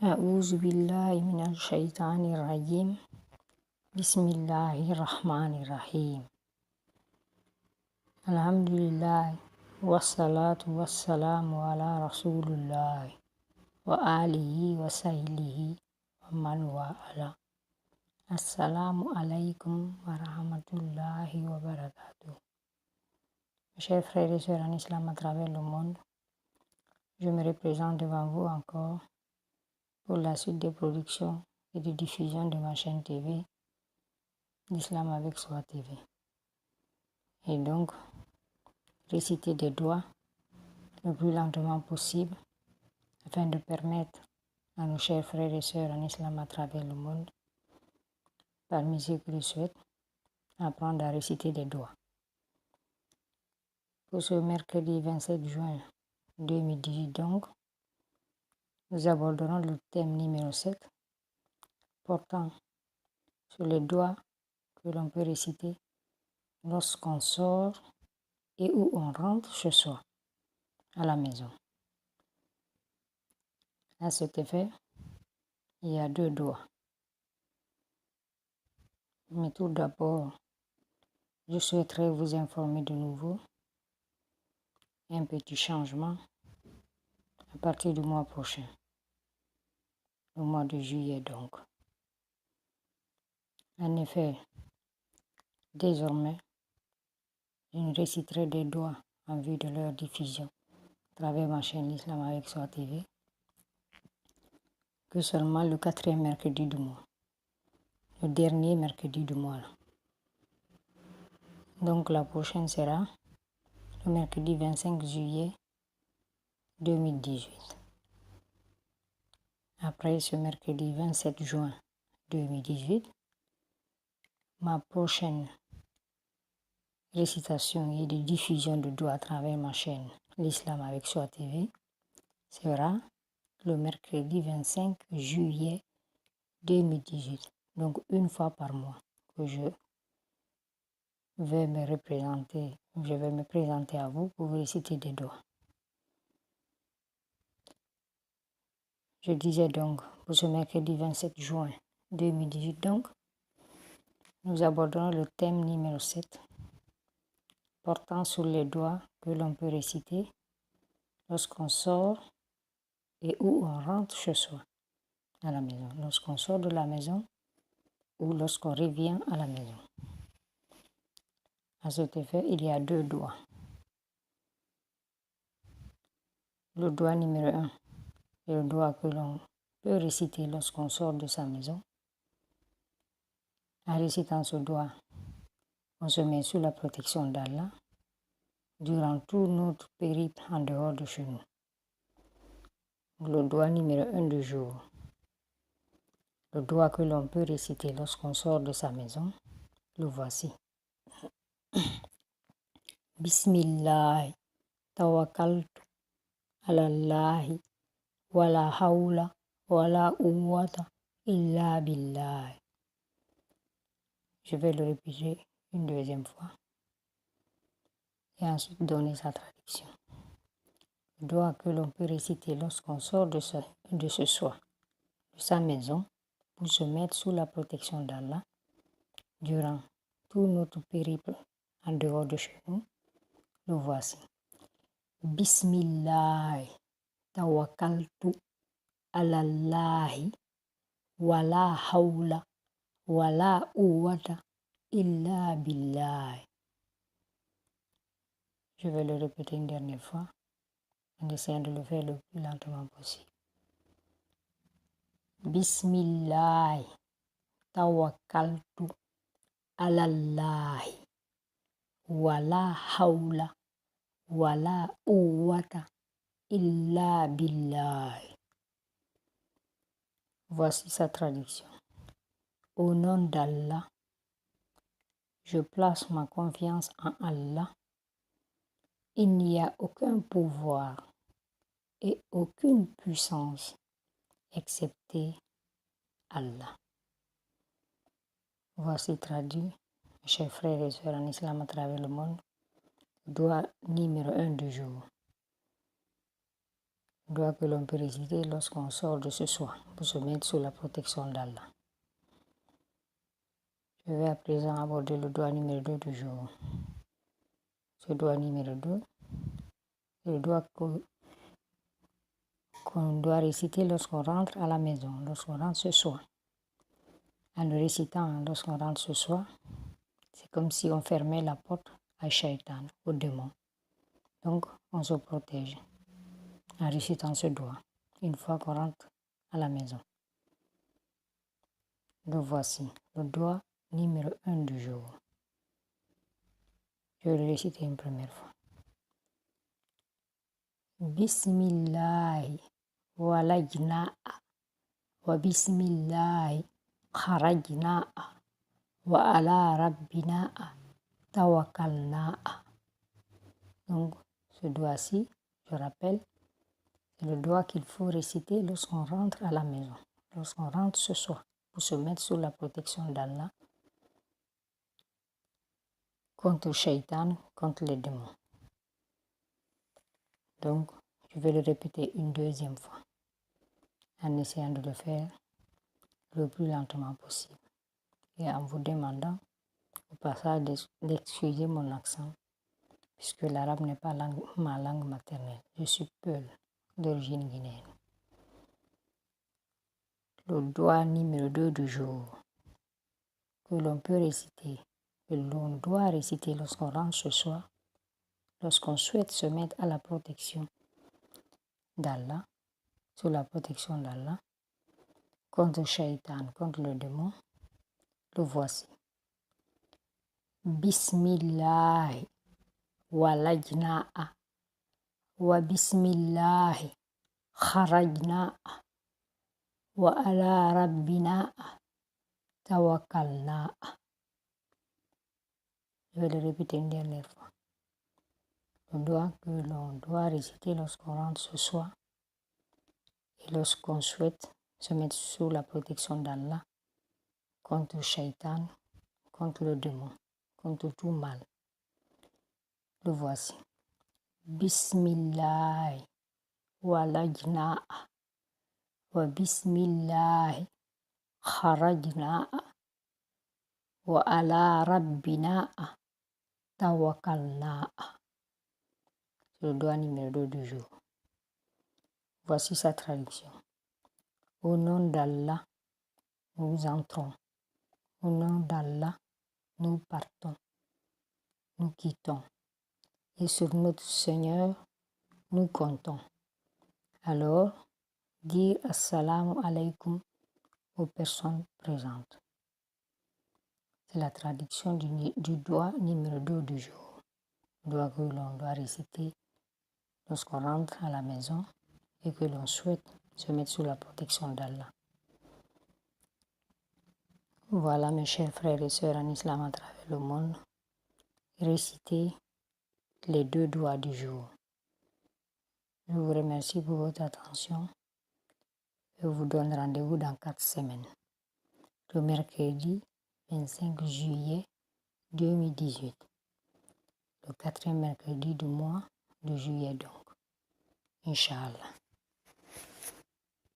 أعوذ بالله من الشيطان الرجيم بسم الله الرحمن الرحيم الحمد لله والصلاة والسلام على رسول الله وآله وصحبه ومن والاه. السلام عليكم ورحمة الله وبركاته. Chers frères et sœurs en islam à travers le monde, je me représente devant vous encore pour la suite des productions et de diffusion de ma chaîne TV, l'Islam avec Soi TV. Et donc, réciter des doigts le plus lentement possible afin de permettre à nos chers frères et sœurs en islam à travers le monde, parmi ceux qui le souhaitent, apprendre à réciter des doigts. Pour ce mercredi 27 juin 2018 donc, nous aborderons le thème numéro 7 portant sur les doigts que l'on peut réciter lorsqu'on sort et où on rentre chez soi, à la maison. À cet effet, il y a 2 doigts. Mais tout d'abord, je souhaiterais vous informer de nouveau un petit changement à partir du mois prochain, le mois de juillet donc. En effet, désormais, je ne réciterai des doigts en vue de leur diffusion à travers ma chaîne L'Islam avec Soi TV que seulement le 4e mercredi du mois, le dernier mercredi du mois. Donc la prochaine sera le mercredi 25 juillet 2018. Après ce mercredi 27 juin 2018, ma prochaine récitation et de diffusion de doigts à travers ma chaîne L'Islam avec Soi TV sera le mercredi 25 juillet 2018. Donc une fois par mois que je vais me présenter à vous pour vous réciter des doigts. Je disais donc, pour ce mercredi 27 juin 2018 donc, nous aborderons le thème numéro 7 portant sur les doigts que l'on peut réciter lorsqu'on sort et où on rentre chez soi, à la maison. Lorsqu'on sort de la maison ou lorsqu'on revient à la maison. À cet effet, il y a 2 doigts. Le doigt numéro 1 est le doigt que l'on peut réciter lorsqu'on sort de sa maison. En récitant ce doigt, on se met sous la protection d'Allah durant tout notre périple en dehors de chez nous. Le doigt numéro 1 du jour. Le doigt que l'on peut réciter lorsqu'on sort de sa maison, le voici. Bismillah, tawakkaltu ala Allahi, wala hawla, wala quwwata illa billah. Je vais le répéter une deuxième fois et ensuite donner sa traduction. Le doigt que l'on peut réciter lorsqu'on sort de sa maison, pour se mettre sous la protection d'Allah durant tout notre périple en dehors de chez nous, le voici. Bismillah, tawakkaltu ala Allahi, wala hawla, wala quwwata illa billah. Je vais le répéter une dernière fois en essayant de le faire le plus lentement possible. Bismillah, tawakkaltu ala Allahi, wala hawla, wala quwwata illa billah. Voici sa traduction. Au nom d'Allah, je place ma confiance en Allah. Il n'y a aucun pouvoir et aucune puissance excepté Allah. Voici traduit, chers frères et sœurs en islam à travers le monde, doigt numéro 1 du jour. doigt que l'on peut réciter lorsqu'on sort de ce soin pour se mettre sous la protection d'Allah. Je vais à présent aborder le doigt numéro 2 du jour. Ce doigt numéro 2, c'est le doigt qu'on doit réciter lorsqu'on rentre à la maison, lorsqu'on rentre ce soir. En le récitant lorsqu'on rentre ce soir, c'est comme si on fermait la porte à Shaitan, au démon. Donc, on se protège en récitant ce doigt une fois qu'on rentre à la maison. Le voici, le doigt numéro 1 du jour. Je vais le réciter une première fois. Bismillahi walajna'a wa bismillahi kharajna'a wa ala rabbina'a tawakkalna'a. Donc, ce doigt-ci, je rappelle, c'est le doigt qu'il faut réciter lorsqu'on rentre à la maison, lorsqu'on rentre ce soir, pour se mettre sous la protection d'Allah contre le shaitan, contre les démons. Donc, je vais le répéter une deuxième fois, en essayant de le faire le plus lentement possible et en vous demandant au passage d'excuser mon accent, puisque l'arabe n'est pas ma langue maternelle. Je suis Peul, d'origine guinéenne. Le doigt numéro 2 du jour, que l'on peut réciter, que l'on doit réciter lorsqu'on rentre ce soir, lorsqu'on souhaite se mettre à la protection d'Allah, sous la protection d'Allah, contre le shaitan, contre le démon, le voici. Bismillahi walajna'a wa bismillahi kharajna'a wa ala rabbina'a tawakkalna'a. Je vais le répéter une dernière fois. Le doigt que l'on doit réciter lorsqu'on rentre ce soir et lorsqu'on souhaite se mettre sous la protection d'Allah contre le shaitan, contre le démon, contre tout mal. Le voici. Bismillahi walajna'a wa bismillahi kharajna'a wa ala rabbina'a tawakkalna'a. C'est le doigt numéro 2 du jour. Voici sa traduction. Au nom d'Allah, nous entrons. Au nom d'Allah, nous partons. Nous quittons. Et sur notre Seigneur, nous comptons. Alors, dire Assalamu alaikum aux personnes présentes. C'est la traduction du doigt numéro 2 du jour. Le doigt que l'on doit réciter lorsqu'on rentre à la maison et que l'on souhaite se mettre sous la protection d'Allah. Voilà, mes chers frères et sœurs en islam à travers le monde, récitez les 2 doigts du jour. Je vous remercie pour votre attention et vous donne rendez-vous dans 4 semaines, le mercredi 25 juillet 2018, le 4e mercredi du mois de juillet donc, Inch'Allah.